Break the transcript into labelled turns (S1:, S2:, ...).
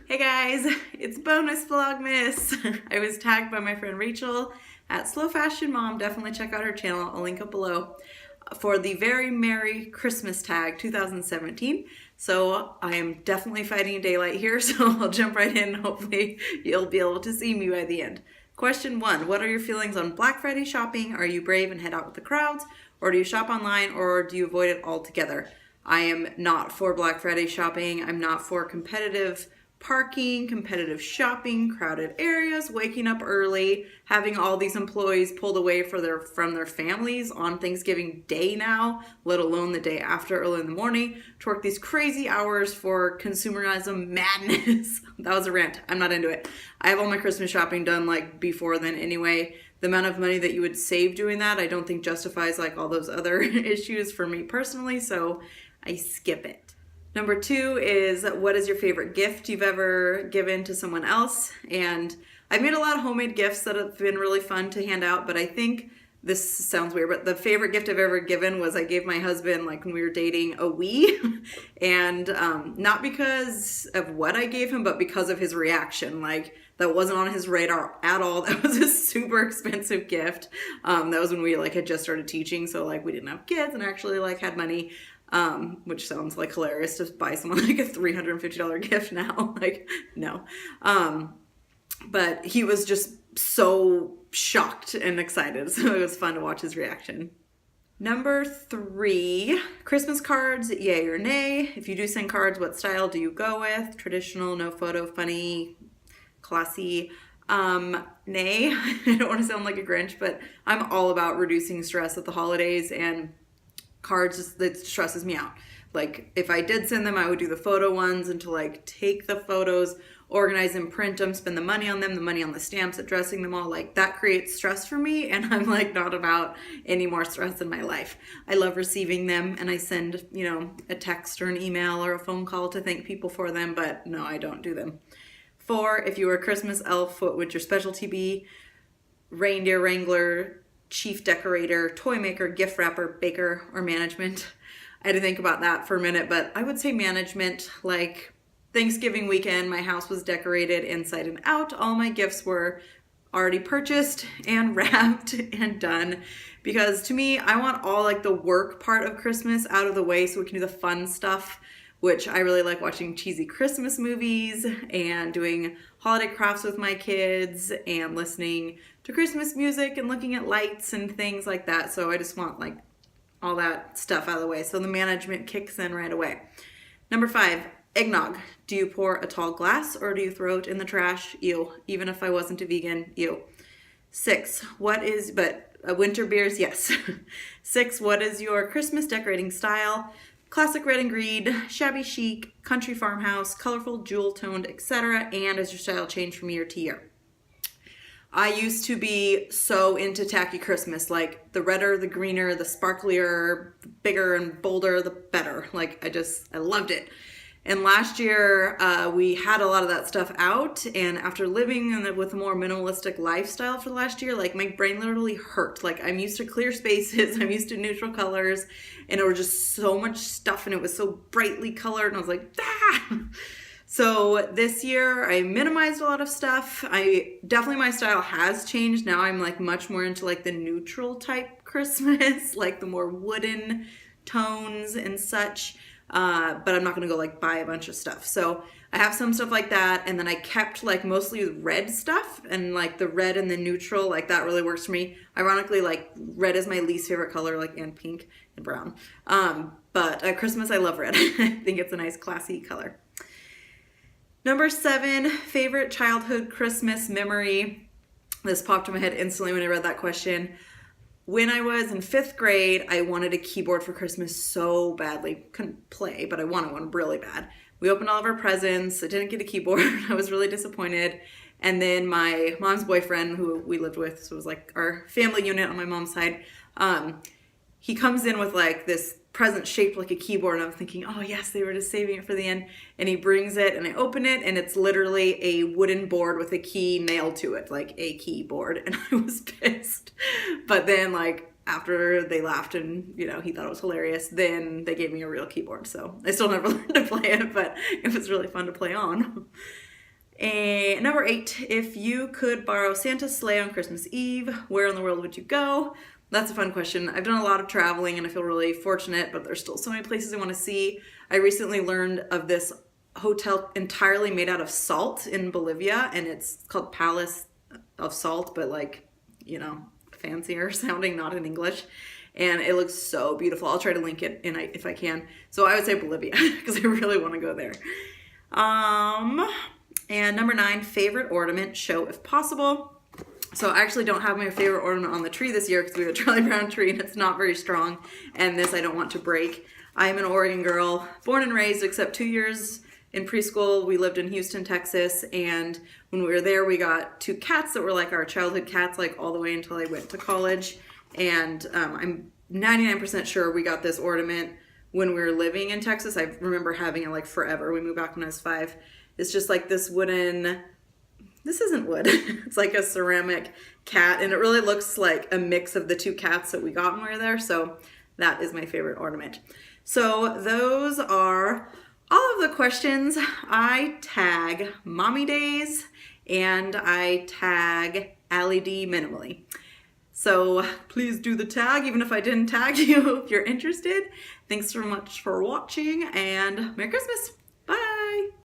S1: Hey guys, it's bonus Vlogmas. I was tagged by my friend Rachel at Slow Fashion Mom. Definitely check out her channel. I'll link up below for the Very Merry Christmas tag 2017. So I am definitely fighting daylight here, so I'll jump right in. Hopefully you'll be able to see me by the end. Question 1, what are your feelings on Black Friday shopping? Are you brave and head out with the crowds? Or do you shop online, or do you avoid it altogether? I am not for Black Friday shopping. I'm not for competitive parking, competitive shopping, crowded areas, waking up early, having all these employees pulled away from their families on Thanksgiving Day now, let alone the day after, early in the morning, to work these crazy hours for consumerism madness. That was a rant. I'm not into it. I have all my Christmas shopping done like before then anyway. The amount of money that you would save doing that, I don't think justifies like all those other issues for me personally, so I skip it. Number 2 is, what is your favorite gift you've ever given to someone else? And I've made a lot of homemade gifts that have been really fun to hand out, but I think this sounds weird, but the favorite gift I've ever given was I gave my husband, like when we were dating, a Wii. And not because of what I gave him, but because of his reaction. Like, that wasn't on his radar at all. That was a super expensive gift. That was when we like had just started teaching, so like we didn't have kids and actually like had money. Which sounds like hilarious to buy someone like a $350 gift now. Like, no. But he was just so shocked and excited, so it was fun to watch his reaction. Number 3, Christmas cards, yay or nay? If you do send cards, what style do you go with? Traditional, no photo, funny, classy? Nay. I don't want to sound like a Grinch, but I'm all about reducing stress at the holidays, and cards, that stresses me out. Like, if I did send them, I would do the photo ones, and to like take the photos, organize them, print them, spend the money on them, the money on the stamps, addressing them all, like that creates stress for me, and I'm like not about any more stress in my life. I love receiving them, and I send, you know, a text or an email or a phone call to thank people for them, but no, I don't do them. 4, if you were a Christmas elf, what would your specialty be? Reindeer, wrangler, chief decorator, toy maker, gift wrapper, baker, or management. I had to think about that for a minute, but I would say management. Like Thanksgiving weekend, my house was decorated inside and out. All my gifts were already purchased and wrapped and done, because to me, I want all like the work part of Christmas out of the way so we can do the fun stuff, which I really like watching cheesy Christmas movies and doing holiday crafts with my kids and listening to Christmas music and looking at lights and things like that. So I just want like all that stuff out of the way. So the management kicks in right away. Number 5, eggnog. Do you pour a tall glass or do you throw it in the trash? Ew. Even if I wasn't a vegan, ew. 6, winter beers, yes. 6, what is your Christmas decorating style? Classic red and green, shabby chic, country farmhouse, colorful, jewel-toned, etc. And has your style changed from year to year? I used to be so into tacky Christmas, like the redder, the greener, the sparklier, the bigger and bolder, the better. Like I loved it. And last year, we had a lot of that stuff out, and after living with a more minimalistic lifestyle for the last year, like my brain literally hurt. Like I'm used to clear spaces, I'm used to neutral colors, and there was just so much stuff, and it was so brightly colored, and I was like, ah! So this year, I minimized a lot of stuff. My style has changed. Now I'm like much more into like the neutral type Christmas, like the more wooden tones and such. But I'm not going to go like buy a bunch of stuff. So I have some stuff like that. And then I kept like mostly red stuff, and like the red and the neutral, like that really works for me. Ironically, like red is my least favorite color, like, and pink and brown. But at Christmas, I love red. I think it's a nice classy color. Number 7, favorite childhood Christmas memory. This popped in my head instantly when I read that question. When I was in 5th grade, I wanted a keyboard for Christmas so badly. Couldn't play, but I wanted one really bad. We opened all of our presents. I didn't get a keyboard. I was really disappointed. And then my mom's boyfriend, who we lived with, so it was like our family unit on my mom's side, he comes in with like this present shaped like a keyboard, and I'm thinking, oh yes, they were just saving it for the end. And he brings it, and I open it, and it's literally a wooden board with a key nailed to it, like a keyboard, and I was pissed. But then like after they laughed and, you know, he thought it was hilarious, then they gave me a real keyboard. So I still never learned to play it, but it was really fun to play on. And number 8, if you could borrow Santa's sleigh on Christmas Eve, where in the world would you go? That's a fun question. I've done a lot of traveling and I feel really fortunate, but there's still so many places I want to see. I recently learned of this hotel entirely made out of salt in Bolivia, and it's called Palace of Salt, but like, you know, fancier sounding, not in English. And it looks so beautiful. I'll try to link it in if I can. So I would say Bolivia because I really want to go there. And number 9, favorite ornament, show if possible. So I actually don't have my favorite ornament on the tree this year because we have a Charlie Brown tree and it's not very strong. And this I don't want to break. I'm an Oregon girl, born and raised, except 2 years in preschool. We lived in Houston, Texas. And when we were there, we got 2 cats that were like our childhood cats, like all the way until I went to college. And I'm 99% sure we got this ornament when we were living in Texas. I remember having it like forever. We moved back when I was 5. It's just like this wooden, this isn't wood. It's like a ceramic cat, and it really looks like a mix of the 2 cats that we got when we were there. So that is my favorite ornament. So those are all of the questions. I tag Mommy Days and I tag Allie D minimally. So please do the tag, even if I didn't tag you, if you're interested. Thanks so much for watching, and Merry Christmas.